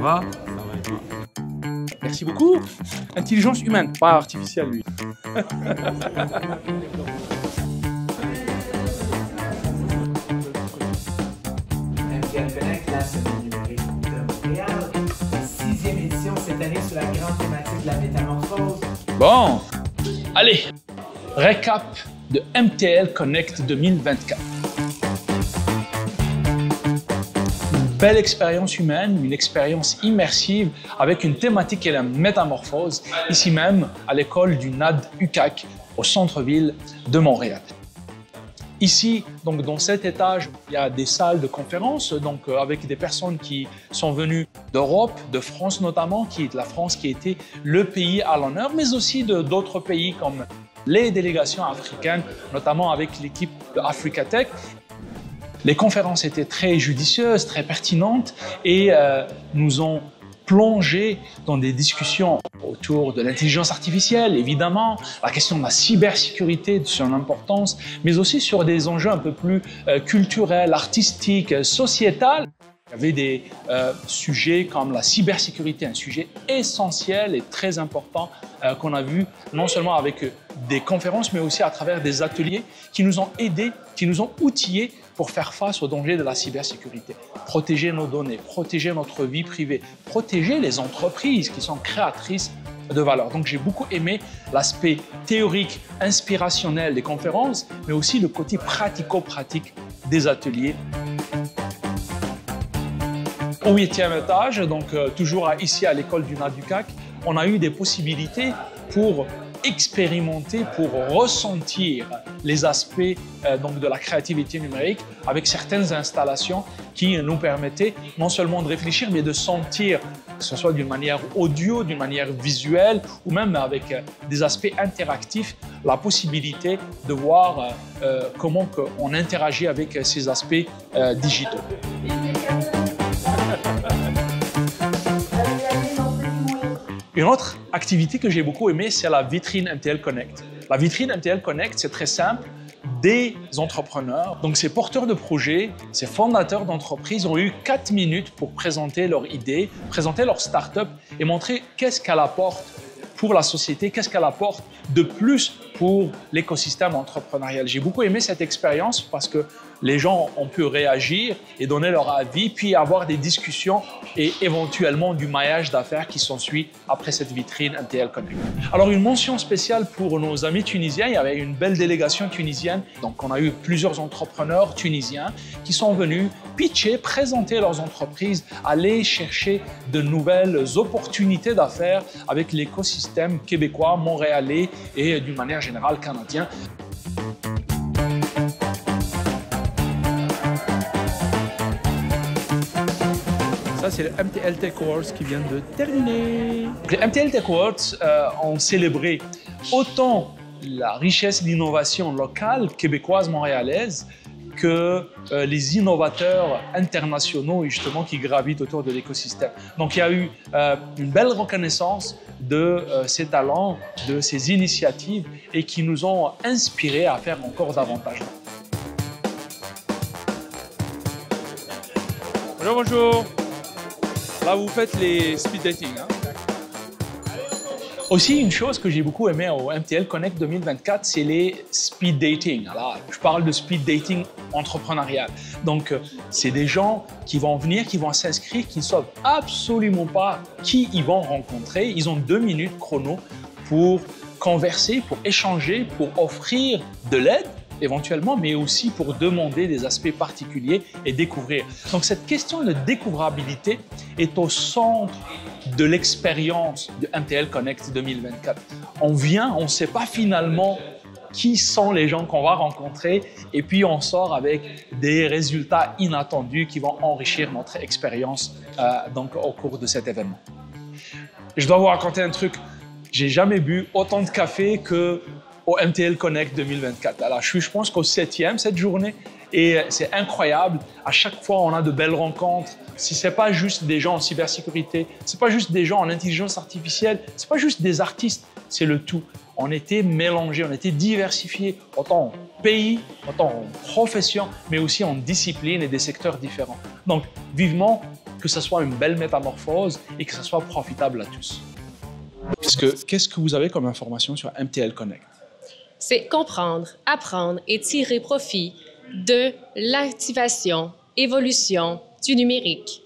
va? Merci beaucoup. Intelligence humaine, pas artificielle, lui. MTL Connect, la semaine numérique de Montréal. 6e édition cette année sur la grande thématique de la métamorphose. Bon, allez, récap de MTL Connect 2024. Une belle expérience humaine, une expérience immersive avec une thématique qui est la métamorphose, ici même à l'école du NAD UQAC au centre-ville de Montréal. Ici, donc dans cet étage, il y a des salles de conférences, donc avec des personnes qui sont venues d'Europe, de France notamment, la France qui était le pays à l'honneur, mais aussi d'autres pays comme les délégations africaines, notamment avec l'équipe de Africa Tech. Les conférences étaient très judicieuses, très pertinentes et nous ont plongé dans des discussions autour de l'intelligence artificielle, évidemment, la question de la cybersécurité, de son importance, mais aussi sur des enjeux un peu plus culturels, artistiques, sociétals. Il y avait des sujets comme la cybersécurité, un sujet essentiel et très important qu'on a vu non seulement avec des conférences, mais aussi à travers des ateliers qui nous ont aidés, qui nous ont outillés pour faire face aux dangers de la cybersécurité. Protéger nos données, protéger notre vie privée, protéger les entreprises qui sont créatrices de valeur. Donc j'ai beaucoup aimé l'aspect théorique, inspirationnel des conférences, mais aussi le côté pratico-pratique des ateliers. Au 8e étage, donc toujours ici à l'école du NAD UQAC, on a eu des possibilités pour expérimenter, pour ressentir les aspects donc de la créativité numérique avec certaines installations qui nous permettaient non seulement de réfléchir, mais de sentir, que ce soit d'une manière audio, d'une manière visuelle ou même avec des aspects interactifs, la possibilité de voir comment on interagit avec ces aspects digitaux. Une autre activité que j'ai beaucoup aimée, c'est la vitrine MTL Connect. La vitrine MTL Connect, c'est très simple. Des entrepreneurs, donc ces porteurs de projets, ces fondateurs d'entreprises ont eu 4 minutes pour présenter leur idée, présenter leur start-up et montrer qu'est-ce qu'elle apporte pour la société, qu'est-ce qu'elle apporte de plus pour l'écosystème entrepreneurial. J'ai beaucoup aimé cette expérience parce que les gens ont pu réagir et donner leur avis, puis avoir des discussions et éventuellement du maillage d'affaires qui s'ensuit après cette vitrine MTL Connect. Alors une mention spéciale pour nos amis tunisiens, il y avait une belle délégation tunisienne, donc on a eu plusieurs entrepreneurs tunisiens qui sont venus pitcher, présenter leurs entreprises, aller chercher de nouvelles opportunités d'affaires avec l'écosystème québécois, montréalais et d'une manière générale canadien. Ça, c'est le MTL Tech Awards qui vient de terminer. Les MTL Tech Awards ont célébré autant la richesse d'innovation locale, québécoise, montréalaise, que les innovateurs internationaux justement qui gravitent autour de l'écosystème. Donc il y a eu une belle reconnaissance de ces talents, de ces initiatives et qui nous ont inspirés à faire encore davantage. Bonjour, bonjour. Là, vous faites les speed dating. Hein? Aussi, une chose que j'ai beaucoup aimé au MTL Connect 2024, c'est les speed dating. Alors, je parle de speed dating entrepreneurial. Donc, c'est des gens qui vont venir, qui vont s'inscrire, qui ne savent absolument pas qui ils vont rencontrer. Ils ont 2 minutes chrono pour converser, pour échanger, pour offrir de l'aide éventuellement, mais aussi pour demander des aspects particuliers et découvrir. Donc cette question de découvrabilité est au centre de l'expérience de MTL Connect 2024. On vient, on ne sait pas finalement qui sont les gens qu'on va rencontrer et puis on sort avec des résultats inattendus qui vont enrichir notre expérience donc au cours de cet événement. Je dois vous raconter un truc. J'ai jamais bu autant de café que au MTL Connect 2024. Alors, je pense qu'au 7e, cette journée, et c'est incroyable. À chaque fois, on a de belles rencontres. Si c'est pas juste des gens en cybersécurité, c'est pas juste des gens en intelligence artificielle, c'est pas juste des artistes, c'est le tout. On était mélangés, on était diversifiés, autant en pays, autant en profession, mais aussi en discipline et des secteurs différents. Donc, vivement que ce soit une belle métamorphose et que ce soit profitable à tous. Qu'est-ce que vous avez comme information sur MTL Connect? C'est comprendre, apprendre et tirer profit de l'activation, évolution du numérique.